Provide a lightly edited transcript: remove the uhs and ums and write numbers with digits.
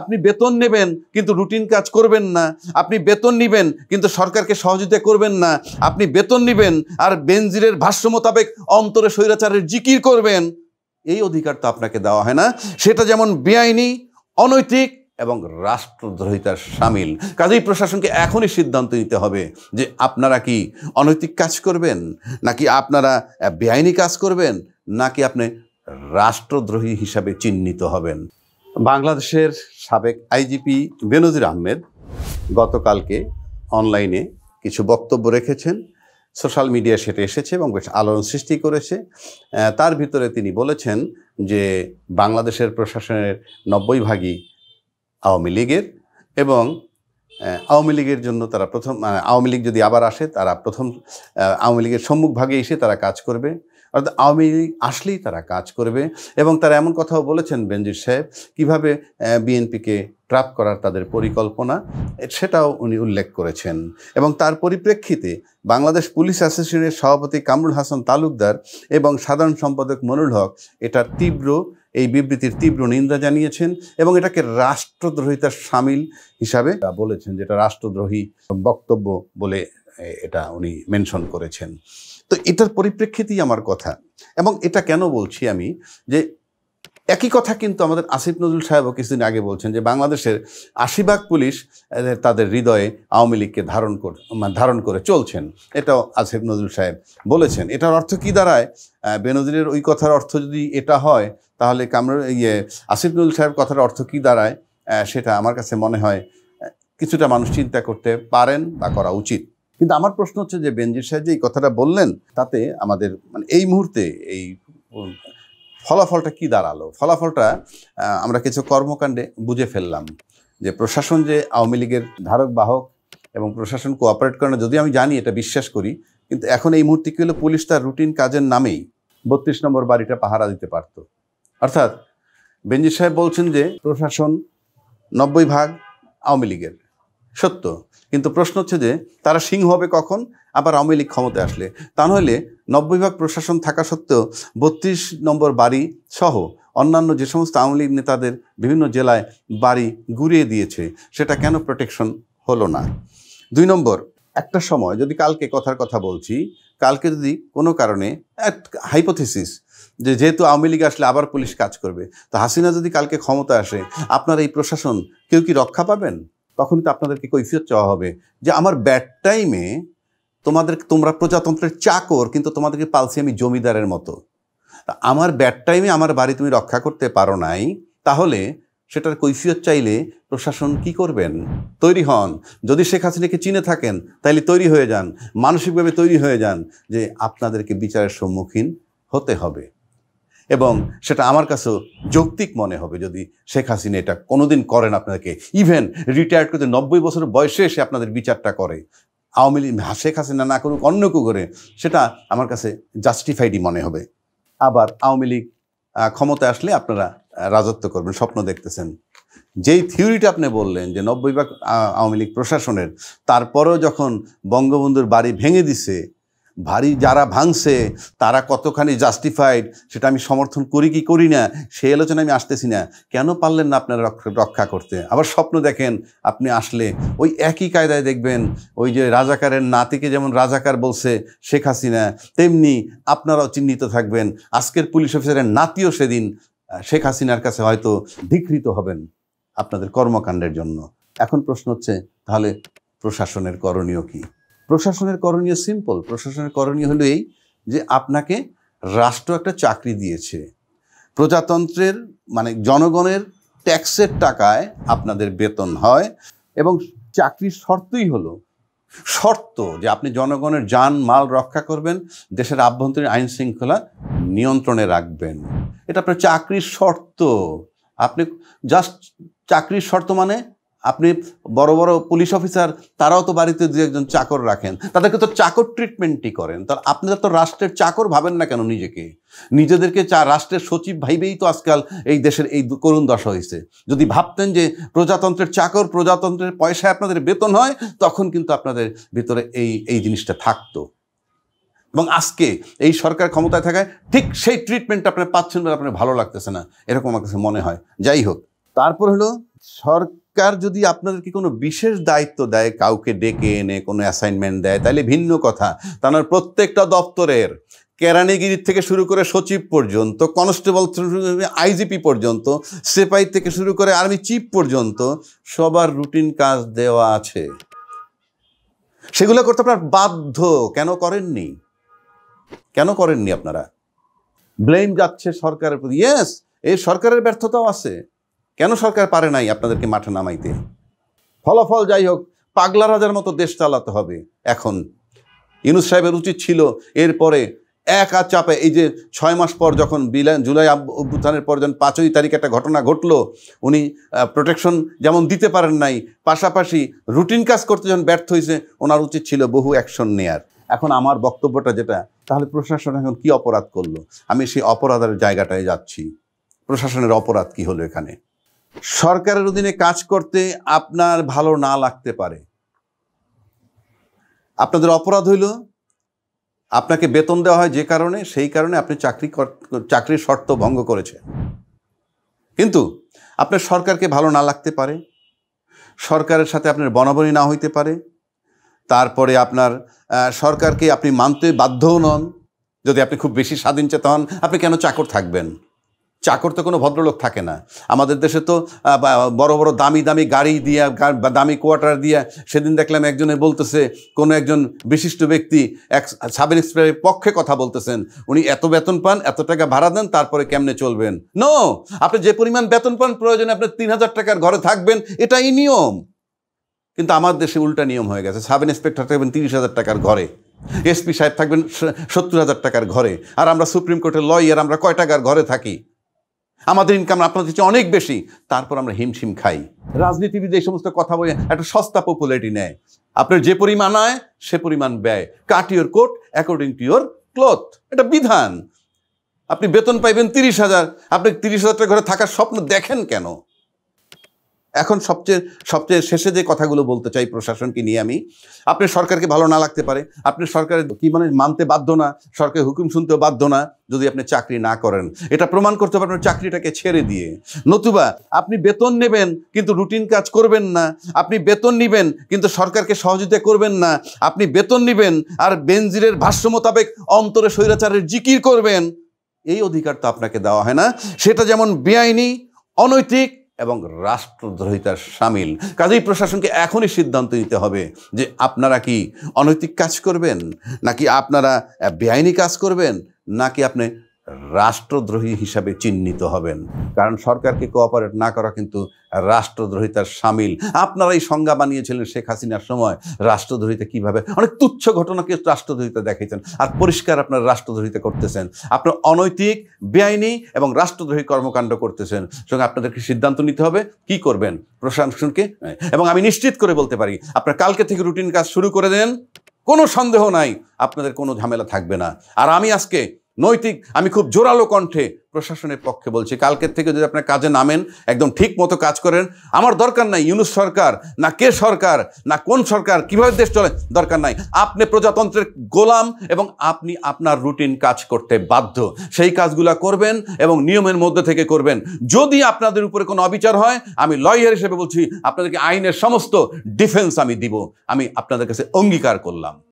আপনি বেতন নেবেন কিন্তু রুটিন কাজ করবেন না, আপনি বেতন নেবেন কিন্তু সরকারকে সহযোগিতা করবেন না, আপনি বেতন নেবেন আর বেনজিরের ভাষ্য মোতাবেক অন্তরে স্বৈরাচারের জিকির করবেন, এই অধিকার তো আপনাকে দেওয়া হয় না। সেটা যেমন বেআইনি, অনৈতিক এবং রাষ্ট্রদ্রোহিতার শামিল। কাজেই প্রশাসনকে এখনই সিদ্ধান্ত নিতে হবে যে আপনারা কি অনৈতিক কাজ করবেন, নাকি আপনারা বেআইনি কাজ করবেন, নাকি আপনি রাষ্ট্রদ্রোহী হিসাবে চিহ্নিত হবেন। বাংলাদেশের সাবেক আইজিপি বেনজির আহমেদ গতকালকে অনলাইনে কিছু বক্তব্য রেখেছেন, সোশ্যাল মিডিয়া সেটা এসেছে এবং বেশ আলোড়ন সৃষ্টি করেছে। তার ভিতরে তিনি বলেছেন যে বাংলাদেশের প্রশাসনের 90% আওয়ামী লীগের, এবং আওয়ামী লীগের জন্য তারা আওয়ামী লীগ যদি আবার আসে তারা আওয়ামী লীগের সম্মুখভাগে এসে তারা কাজ করবে, অর্থাৎ আওয়ামী লীগ আসলেই তারা কাজ করবে। এবং তারা এমন কথাও বলেছেন বেনজির সাহেব, কীভাবে বিএনপিকে ট্র্যাপ করার তাদের পরিকল্পনা, সেটাও উনি উল্লেখ করেছেন। এবং তার পরিপ্রেক্ষিতে বাংলাদেশ পুলিশ অ্যাসোসিয়েশনের সভাপতি কামরুল হাসান তালুকদার এবং সাধারণ সম্পাদক মনুল হক এই বিবৃতির তীব্র নিন্দা জানিয়েছেন এবং এটাকে রাষ্ট্রদ্রোহিতার শামিল হিসাবে বলেছেন, যেটা রাষ্ট্রদ্রোহী বক্তব্য বলে এটা উনি মেনশন করেছেন। তো এটার পরিপ্রেক্ষিতেই আমার কথা। এবং এটা কেন বলছি আমি, যে একই কথা কিন্তু আমাদের আসিফ নজরুল সাহেবও কিছুদিন আগে বলছেন যে বাংলাদেশের 80% পুলিশ তাদের হৃদয়ে আওয়ামী লীগকে ধারণ করে চলছেন। এটাও আসিফ নজরুল সাহেব বলেছেন। এটার অর্থ কি দাঁড়ায়? বেনজিরের ওই কথার অর্থ যদি এটা হয়, তাহলে আসিফ নজরুল সাহেব কথার অর্থ কি দাঁড়ায়, সেটা আমার কাছে মনে হয় কিছুটা মানুষ চিন্তা করতে পারেন বা করা উচিত। কিন্তু আমার প্রশ্ন হচ্ছে যে বেনজির সাহেব যে এই কথাটা বললেন, তাতে আমাদের এই মুহূর্তে এই ফলাফলটা কি দাঁড়ালো? ফলাফলটা আমরা কিছু কর্মকাণ্ডে বুঝে ফেললাম যে প্রশাসন যে আওয়ামী লীগের ধারক বাহক এবং প্রশাসন কোঅপারেট করে না, যদি আমি জানি, এটা বিশ্বাস করি, কিন্তু এখন এই মুহূর্তে কি হলো, পুলিশ তার রুটিন কাজের নামেই 32 নম্বর বাড়িটা পাহারা দিতে পারত। অর্থাৎ বেনজির সাহেব বলছেন যে প্রশাসন 90% আওয়ামী লীগের, সত্য, কিন্তু প্রশ্ন হচ্ছে যে তারা সিংহ হবে কখন? আবার আওয়ামী লীগ ক্ষমতায় আসলে। তা নইলে 90% প্রশাসন থাকা সত্ত্বেও 32 নম্বর বাড়ি সহ অন্যান্য যে সমস্ত আওয়ামী লীগ নেতাদের বিভিন্ন জেলায় বাড়ি গুড়িয়ে দিয়েছে, সেটা কেন প্রোটেকশন হলো না? 2 নম্বর, একটা সময় যদি কালকে কথার কথা বলছি, কালকে যদি কোনো কারণে হাইপোথিসিস যে যেহেতু আওয়ামী লীগ আসলে আবার পুলিশ কাজ করবে, তো হাসিনা যদি কালকে ক্ষমতা আসে, আপনার এই প্রশাসন কেউ কি রক্ষা পাবেন? তখনই তো আপনাদেরকে কৈফিয়ত চাওয়া হবে যে আমার ব্যাড টাইমে তোমরা প্রজাতন্ত্রের চাকর, কিন্তু তোমাদেরকে পালছি আমি জমিদারের মতো। আমার ব্যাড টাইমে আমার বাড়ি তুমি রক্ষা করতে পারো নাই, তাহলে সেটার কৈফিয়ত চাইলে প্রশাসন কি করবেন? তৈরি হন। যদি শেখ হাসিনাকে চিনে থাকেন তাইলে তৈরি হয়ে যান, মানসিকভাবে তৈরি হয়ে যান যে আপনাদেরকে বিচারের সম্মুখীন হতে হবে। এবং সেটা আমার কাছেও যৌক্তিক মনে হবে যদি শেখ হাসিনা এটা কোনোদিন করেন, আপনাদেরকে ইভেন রিটায়ার্ড করতে 90 বছর বয়সে এসে আপনাদের বিচারটা করে, আওয়ামী লীগ শেখ হাসিনা না করুক, অন্য কেউ করে, সেটা আমার কাছে জাস্টিফাইডই মনে হবে। আবার আওয়ামী লীগ ক্ষমতায় আসলে আপনারা রাজত্ব করবেন, স্বপ্ন দেখতেছেন। যেই থিওরিটা আপনি বললেন যে 90% আওয়ামী লীগ প্রশাসনের, তারপরেও যখন বঙ্গবন্ধুর বাড়ি ভেঙে দিছে, বাড়ি যারা ভাঙছে তারা কতখানি জাস্টিফাইড সেটা আমি সমর্থন করি কি করি না, সেই আলোচনা আমি আসতেছি না। কেন পারলেন না আপনারা রক্ষা করতে? আবার স্বপ্ন দেখেন আপনি আসলে ওই একই কায়দায় দেখবেন, ওই যে রাজাকারের নাতিকে যেমন রাজাকার বলছে শেখ হাসিনা, তেমনি আপনারাও চিহ্নিত থাকবেন। আজকের পুলিশ অফিসারের নাতিও সেদিন শেখ হাসিনার কাছে হয়তো ধিকৃত হবেন আপনাদের কর্মকাণ্ডের জন্য। এখন প্রশ্ন হচ্ছে, তাহলে প্রশাসনের করণীয় কি? প্রশাসনের করণীয় সিম্পল। প্রশাসনের করণীয় হলো এই যে আপনাকে রাষ্ট্র একটা চাকরি দিয়েছে, প্রজাতন্ত্রের জনগণের ট্যাক্সের টাকায় আপনাদের বেতন হয়, এবং চাকরির শর্তই হলো যে আপনি জনগণের জান মাল রক্ষা করবেন, দেশের আভ্যন্তরীণ আইন শৃঙ্খলা নিয়ন্ত্রণে রাখবেন। এটা আপনার চাকরির শর্ত। আপনি জাস্ট চাকরির শর্ত মানে আপনি বড় বড় পুলিশ অফিসার তারাও তো বাড়িতে দু একজন চাকর রাখেন, তাদেরকে তো চাকর ট্রিটমেন্টই করেন। তার আপনারা তো রাষ্ট্রের চাকর ভাবেন না কেন? নিজেদেরকে রাষ্ট্রের সচিব ভাইবেই তো আজকাল এই দেশের এই করুণ দশা হয়েছে। যদি ভাবতেন যে প্রজাতন্ত্রের চাকর, প্রজাতন্ত্রের পয়সায় আপনাদের বেতন হয়, তখন কিন্তু আপনাদের ভিতরে এই জিনিসটা থাকতো। এবং আজকে এই সরকার ক্ষমতায় থাকায় ঠিক সেই ট্রিটমেন্ট আপনি পাচ্ছেন বলে আপনার ভালো লাগতেছে না, এরকম আমার কাছে মনে হয়। যাই হোক, তারপর হলো সরকার যদি আপনাদেরকে কোনো বিশেষ দায়িত্ব দেয়, কাউকে ডেকে এনে কোনো অ্যাসাইনমেন্ট দেয়, তাহলে ভিন্ন কথা। তার প্রত্যেকটা দপ্তরের কেরানিগিরি থেকে শুরু করে সচিব পর্যন্ত, কনস্টেবল আইজিপি পর্যন্ত, সিপাহি থেকে শুরু করে আর্মি চিফ পর্যন্ত সবার রুটিন কাজ দেওয়া আছে। সেগুলো করতে আপনার বাধ্য। কেন করেননি? কেন করেননি আপনারা? ব্লেম যাচ্ছে সরকারের প্রতি। ইয়েস, এই সরকারের ব্যর্থতাও আছে। কেন সরকার পারে নাই আপনাদেরকে মাঠে নামাইতে? ফলাফল যাই হোক, পাগলা রাজার মতো দেশ চালাতে হবে। এখন ইউনূস সাহেবের উচিত ছিল এরপরে এক আর চাপে, এই যে 6 মাস পর যখন জুলাই অভ্যুত্থানের পর যখন 5ই তারিখ একটা ঘটনা ঘটলো, উনি প্রোটেকশন যেমন দিতে পারেন নাই, পাশাপাশি রুটিন কাজ করতে যখন ব্যর্থ হয়েছে, ওনার উচিত ছিল বহু অ্যাকশন নেয়ার। এখন আমার বক্তব্যটা যেটা, তাহলে প্রশাসন এখন কি অপরাধ করলো? আমি সেই অপরাধের জায়গাটায় যাচ্ছি। প্রশাসনের অপরাধ কি হলো এখানে? সরকারের অধীনে কাজ করতে আপনার ভালো না লাগতে পারে। আপনাদের অপরাধ হইল আপনাকে বেতন দেওয়া হয় যে কারণে, সেই কারণে আপনি চাকরির শর্ত ভঙ্গ করেছেন। কিন্তু আপনার সরকারকে ভালো না লাগতে পারে, সরকারের সাথে আপনার বনাবনি না হইতে পারে, তারপরে আপনার সরকারকে আপনি মানতে বাধ্যও নন। যদি আপনি খুব বেশি স্বাধীনচেতা হন, আপনি কেন চাকর থাকবেন? চাকর তো কোনো ভদ্রলোক থাকে না। আমাদের দেশে তো বড় বড় দামি দামি গাড়ি দিয়া, দামি কোয়ার্টার দিয়া, সেদিন দেখলাম একজনে বলতেছে, কোনো একজন বিশিষ্ট ব্যক্তি এক সাব ইন্সপেক্টরের পক্ষে কথা বলতেছেন, উনি এত বেতন পান, এত টাকা ভাড়া দেন, তারপরে কেমনে চলবেন? নো, আপনি যে পরিমাণ বেতন পান, প্রয়োজনে আপনি 3000 টাকার ঘরে থাকবেন, এটাই নিয়ম। কিন্তু আমার দেশে উল্টা নিয়ম হয়ে গেছে। সাব ইন্সপেক্টর থাকবেন 30,000 টাকার ঘরে, এসপি সাহেব থাকবেন 70,000 টাকার ঘরে, আর আমরা সুপ্রিম কোর্টের লয়ার, আমরা কয় টাকার ঘরে থাকি? আমাদের ইনকাম আপনাদের চেয়ে অনেক বেশি, তারপর আমরা হিমশিম খাই। রাজনীতিবিদ এই সমস্ত কথা বলে একটা সস্তা পপুলারিটি নেয়। আপনার যে পরিমাণ আয় সে পরিমাণ ব্যয়। Cut your coat according to your cloth, এটা বিধান। আপনি বেতন পাইবেন 30,000, আপনি 30,000 টাকা ঘরে থাকার স্বপ্ন দেখেন কেন? এখন সবচেয়ে শেষে যে কথাগুলো বলতে চাই প্রশাসনকে নিয়ে আমি, আপনি সরকারকে ভালো না লাগতে পারে, আপনি সরকারের কি মানে মানতে বাধ্য না, সরকারের হুকুম শুনতেও বাধ্য না, যদি আপনি চাকরি না করেন। এটা প্রমাণ করতে পারবেন চাকরিটাকে ছেড়ে দিয়ে। নতুবা আপনি বেতন নেবেন কিন্তু রুটিন কাজ করবেন না, আপনি বেতন নেবেন কিন্তু সরকারকে সহযোগিতা করবেন না, আপনি বেতন নেবেন আর বেনজিরের ভাষ্য মোতাবেক অন্তরে স্বৈরাচারের জিকির করবেন। এই অধিকার তো আপনাকে দেওয়া হয় না। সেটা যেমন বেআইনি, অনৈতিক এবং রাষ্ট্রদ্রোহিতার শামিল। কাজেই প্রশাসনকে এখনই সিদ্ধান্ত নিতে হবে যে আপনারা কি অনৈতিক কাজ করবেন, নাকি আপনারা বেআইনি কাজ করবেন, নাকি আপনি রাষ্ট্রদ্রোহী হিসাবে চিহ্নিত হবেন। কারণ সরকারকে কোঅপারেট না করা কিন্তু রাষ্ট্রদ্রোহিতার শামিল। আপনারা এই সংজ্ঞা বানিয়েছিলেন শেখ হাসিনার সময়। রাষ্ট্রদ্রোহিতা কিভাবে, অনেক তুচ্ছ ঘটনাকে রাষ্ট্রদ্রোহিতা দেখাইছেন, আর পরিষ্কার আপনারা রাষ্ট্রদ্রোহিতা করতেছেন। আপনার অনৈতিক, বেআইনি এবং রাষ্ট্রদ্রোহী কর্মকাণ্ড করতেছেন। সঙ্গে আপনাদেরকে সিদ্ধান্ত নিতে হবে কি করবেন প্রশাসনকে। এবং আমি নিশ্চিত করে বলতে পারি, আপনার কালকে থেকে রুটিন কাজ শুরু করে দেন, কোনো সন্দেহ নাই আপনাদের কোনো ঝামেলা থাকবে না। আর আমি আজকে আমি খুব জোরালো কণ্ঠে প্রশাসনের পক্ষে বলছি, কালকের থেকে যদি আপনার কাজে নামেন, একদম ঠিক মতো কাজ করেন, আমার দরকার নাই ইউনূস সরকার না কে সরকার না কোন সরকার কিভাবে দেশ চলে, দরকার নাই। আপনি প্রজাতন্ত্রের গোলাম এবং আপনি আপনার রুটিন কাজ করতে বাধ্য। সেই কাজগুলা করবেন এবং নিয়মের মধ্যে থেকে করবেন। যদি আপনাদের উপরে কোনো অবিচার হয়, আমি লয়ার হিসেবে বলছি, আপনাদেরকে আইনের সমস্ত ডিফেন্স আমি দিব। আমি আপনাদের কাছে অঙ্গীকার করলাম।